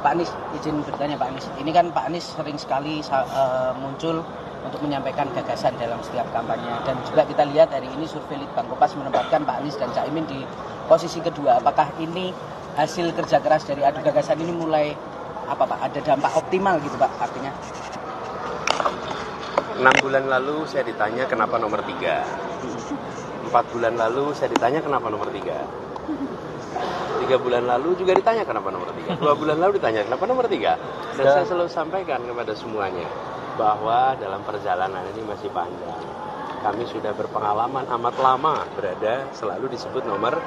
Pak Anies, izin bertanya Pak Anies. Ini kan Pak Anies sering sekali muncul untuk menyampaikan gagasan dalam setiap kampanye. Dan juga kita lihat hari ini survei Litbang Kompas menempatkan Pak Anies dan Caimin di posisi kedua. Apakah ini hasil kerja keras dari adu gagasan ini mulai apa Pak? Ada dampak optimal gitu Pak artinya? 6 bulan lalu saya ditanya kenapa nomor 3. 4 bulan lalu saya ditanya kenapa nomor 3. 3 bulan lalu juga ditanya kenapa nomor 3. 2 bulan lalu ditanya kenapa nomor 3. Dan saya selalu sampaikan kepada semuanya bahwa dalam perjalanan ini masih panjang. Kami sudah berpengalaman amat lama berada selalu disebut nomor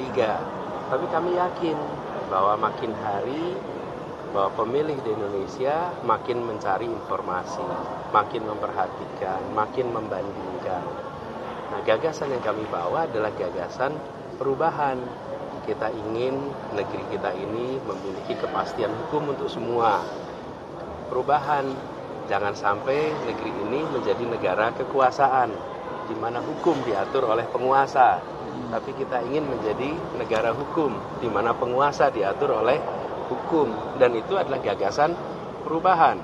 3. Tapi kami yakin bahwa makin hari bahwa pemilih di Indonesia makin mencari informasi, makin memperhatikan, makin membandingkan. Nah, gagasan yang kami bawa adalah gagasan perubahan. Kita ingin negeri kita ini memiliki kepastian hukum untuk semua. Perubahan. Jangan sampai negeri ini menjadi negara kekuasaan, di mana hukum diatur oleh penguasa. Tapi kita ingin menjadi negara hukum, di mana penguasa diatur oleh hukum. Dan itu adalah gagasan perubahan.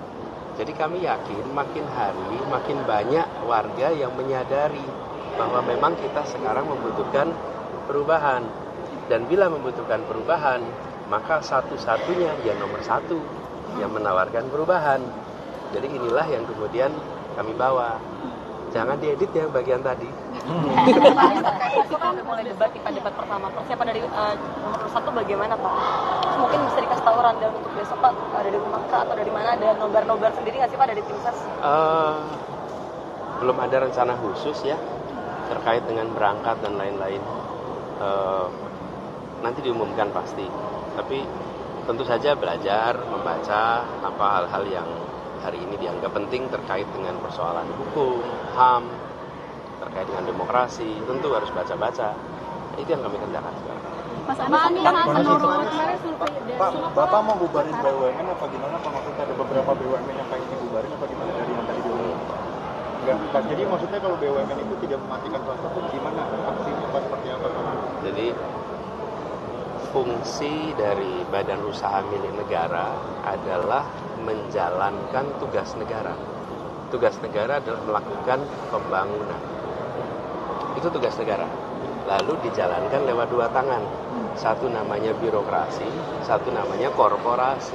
Jadi kami yakin makin hari, makin banyak warga yang menyadari bahwa memang kita sekarang membutuhkan perubahan. Dan bila membutuhkan perubahan, maka satu-satunya yang nomor 1 yang menawarkan perubahan. Jadi inilah yang kemudian kami bawa. Jangan diedit ya bagian tadi. Kita udah mulai debat di debat pertama. Persiapan dari nomor 1 bagaimana Pak? Terus mungkin bisa dikasih tahu rundown untuk besok Pak. Ada di rumah kah atau dari mana? Ada nobar-nobar sendiri nggak sih Pak dari tim ses? Belum ada rencana khusus ya terkait dengan berangkat dan lain-lain. Nanti diumumkan pasti. Tapi tentu saja belajar, membaca apa hal-hal yang hari ini dianggap penting terkait dengan persoalan hukum, HAM, terkait dengan demokrasi, tentu harus baca-baca. Itu yang kami kerjakan sekarang. Mas Anies, Pak, Bapak mau bubarin BUMN apa gimana? Pak, maksudnya ada beberapa BUMN yang pengen dibubarin apa gimana dari yang tadi diumumkan? Enggak, jadi maksudnya kalau BUMN itu tidak mematikan swasta itu gimana? Aksinya apa seperti apa? Jadi fungsi dari badan usaha milik negara adalah menjalankan tugas negara. Tugas negara adalah melakukan pembangunan. Itu tugas negara. Lalu dijalankan lewat 2 tangan. Satu namanya birokrasi, satu namanya korporasi.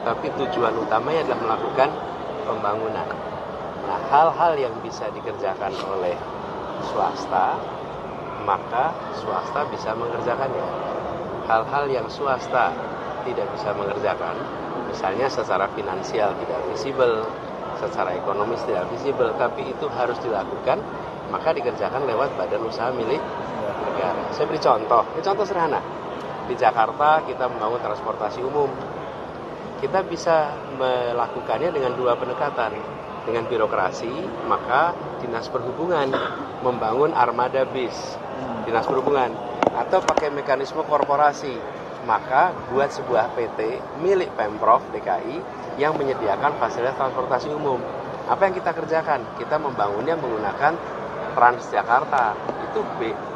Tapi tujuan utamanya adalah melakukan pembangunan. Nah, hal-hal yang bisa dikerjakan oleh swasta, maka swasta bisa mengerjakannya. Hal-hal yang swasta tidak bisa mengerjakan, misalnya secara finansial tidak visible, secara ekonomis tidak visible, tapi itu harus dilakukan, maka dikerjakan lewat badan usaha milik negara. Saya beri contoh, ini contoh sederhana. Di Jakarta kita membangun transportasi umum. Kita bisa melakukannya dengan 2 pendekatan. Dengan birokrasi, maka Dinas Perhubungan membangun armada bis, Dinas Perhubungan, atau pakai mekanisme korporasi, maka buat sebuah PT milik Pemprov DKI yang menyediakan fasilitas transportasi umum. Apa yang kita kerjakan? Kita membangunnya menggunakan Transjakarta, itu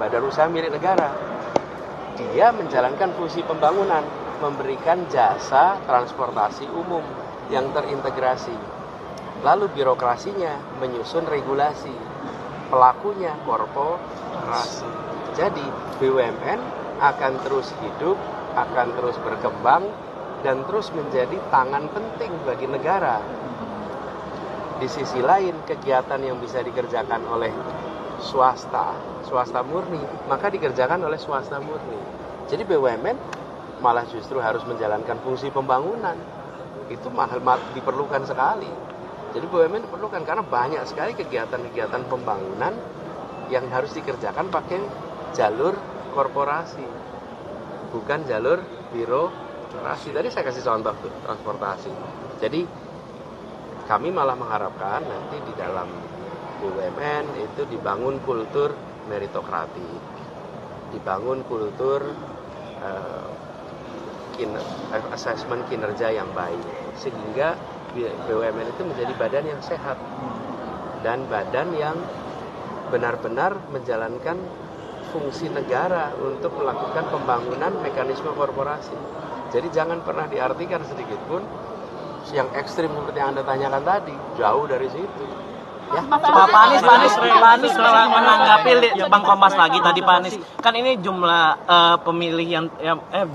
badan usaha milik negara. Dia menjalankan fungsi pembangunan, memberikan jasa transportasi umum yang terintegrasi. Lalu birokrasinya menyusun regulasi, pelakunya korporasi. Jadi BUMN akan terus hidup, akan terus berkembang, dan terus menjadi tangan penting bagi negara. Di sisi lain, kegiatan yang bisa dikerjakan oleh swasta murni, maka dikerjakan oleh swasta murni. Jadi BUMN malah justru harus menjalankan fungsi pembangunan. Itu diperlukan sekali. Jadi BUMN diperlukan karena banyak sekali kegiatan-kegiatan pembangunan yang harus dikerjakan pakai jalur korporasi, bukan jalur birokrasi. Tadi saya kasih contoh tuh, transportasi. Jadi kami malah mengharapkan nanti di dalam BUMN itu dibangun kultur meritokratik, dibangun kultur asesmen kinerja yang baik, sehingga BUMN itu menjadi badan yang sehat dan badan yang benar-benar menjalankan fungsi negara untuk melakukan pembangunan mekanisme korporasi. Jadi jangan pernah diartikan sedikit pun yang ekstrim seperti yang Anda tanyakan tadi, jauh dari situ. Ya. Pak Anies menanggapi Bang Kompas lagi tadi Pak Anies. Kan ini jumlah pemilih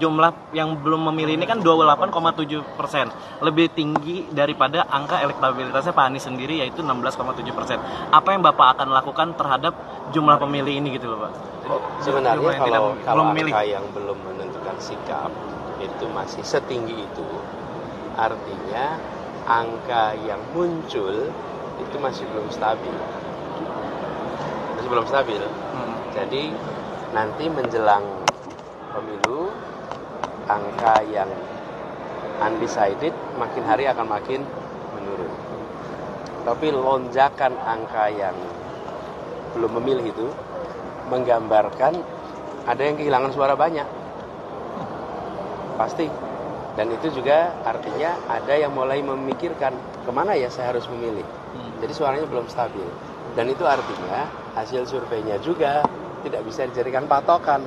jumlah yang belum memilih ini kan 28,7%. Lebih tinggi daripada angka elektabilitasnya Pak Anies sendiri yaitu 16,7%. Apa yang Bapak akan lakukan terhadap jumlah pemilih ini gitu loh Pak? Sebenarnya kalau angka yang belum menentukan sikap itu masih setinggi itu, artinya angka yang muncul itu masih belum stabil. Jadi nanti menjelang pemilu, angka yang undecided makin hari akan makin menurun. Tapi lonjakan angka yang belum memilih itu menggambarkan ada yang kehilangan suara banyak. Pasti. Dan itu juga artinya ada yang mulai memikirkan kemana ya saya harus memilih. Jadi suaranya belum stabil. Dan itu artinya hasil surveinya juga tidak bisa dijadikan patokan.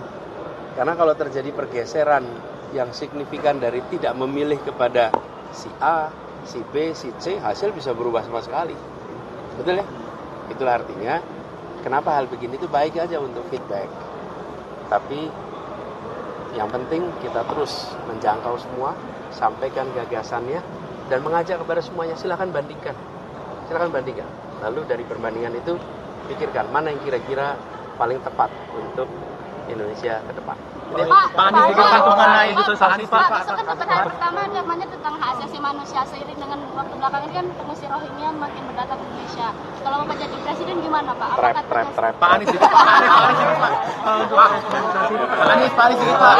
Karena kalau terjadi pergeseran yang signifikan dari tidak memilih kepada si A, si B, si C, hasil bisa berubah sama sekali. Betul ya? Itulah artinya kenapa hal begini itu baik aja untuk feedback. Tapi yang penting kita terus menjangkau semua, sampaikan gagasannya, dan mengajak kepada semuanya, silakan bandingkan. Lalu dari perbandingan itu, pikirkan mana yang kira-kira paling tepat untuk Indonesia ke depan. Pak Anies juga mengenai itu sosialisasi Pak. Kan debat pertama namanya tentang hak asasi manusia, seiring dengan waktu belakangan ini kan pengungsi Rohingya makin mendatang ke Indonesia. Kalau Bapak jadi presiden gimana Pak? Trap. Pak Anies itu Pak. Pak Anies itu Pak.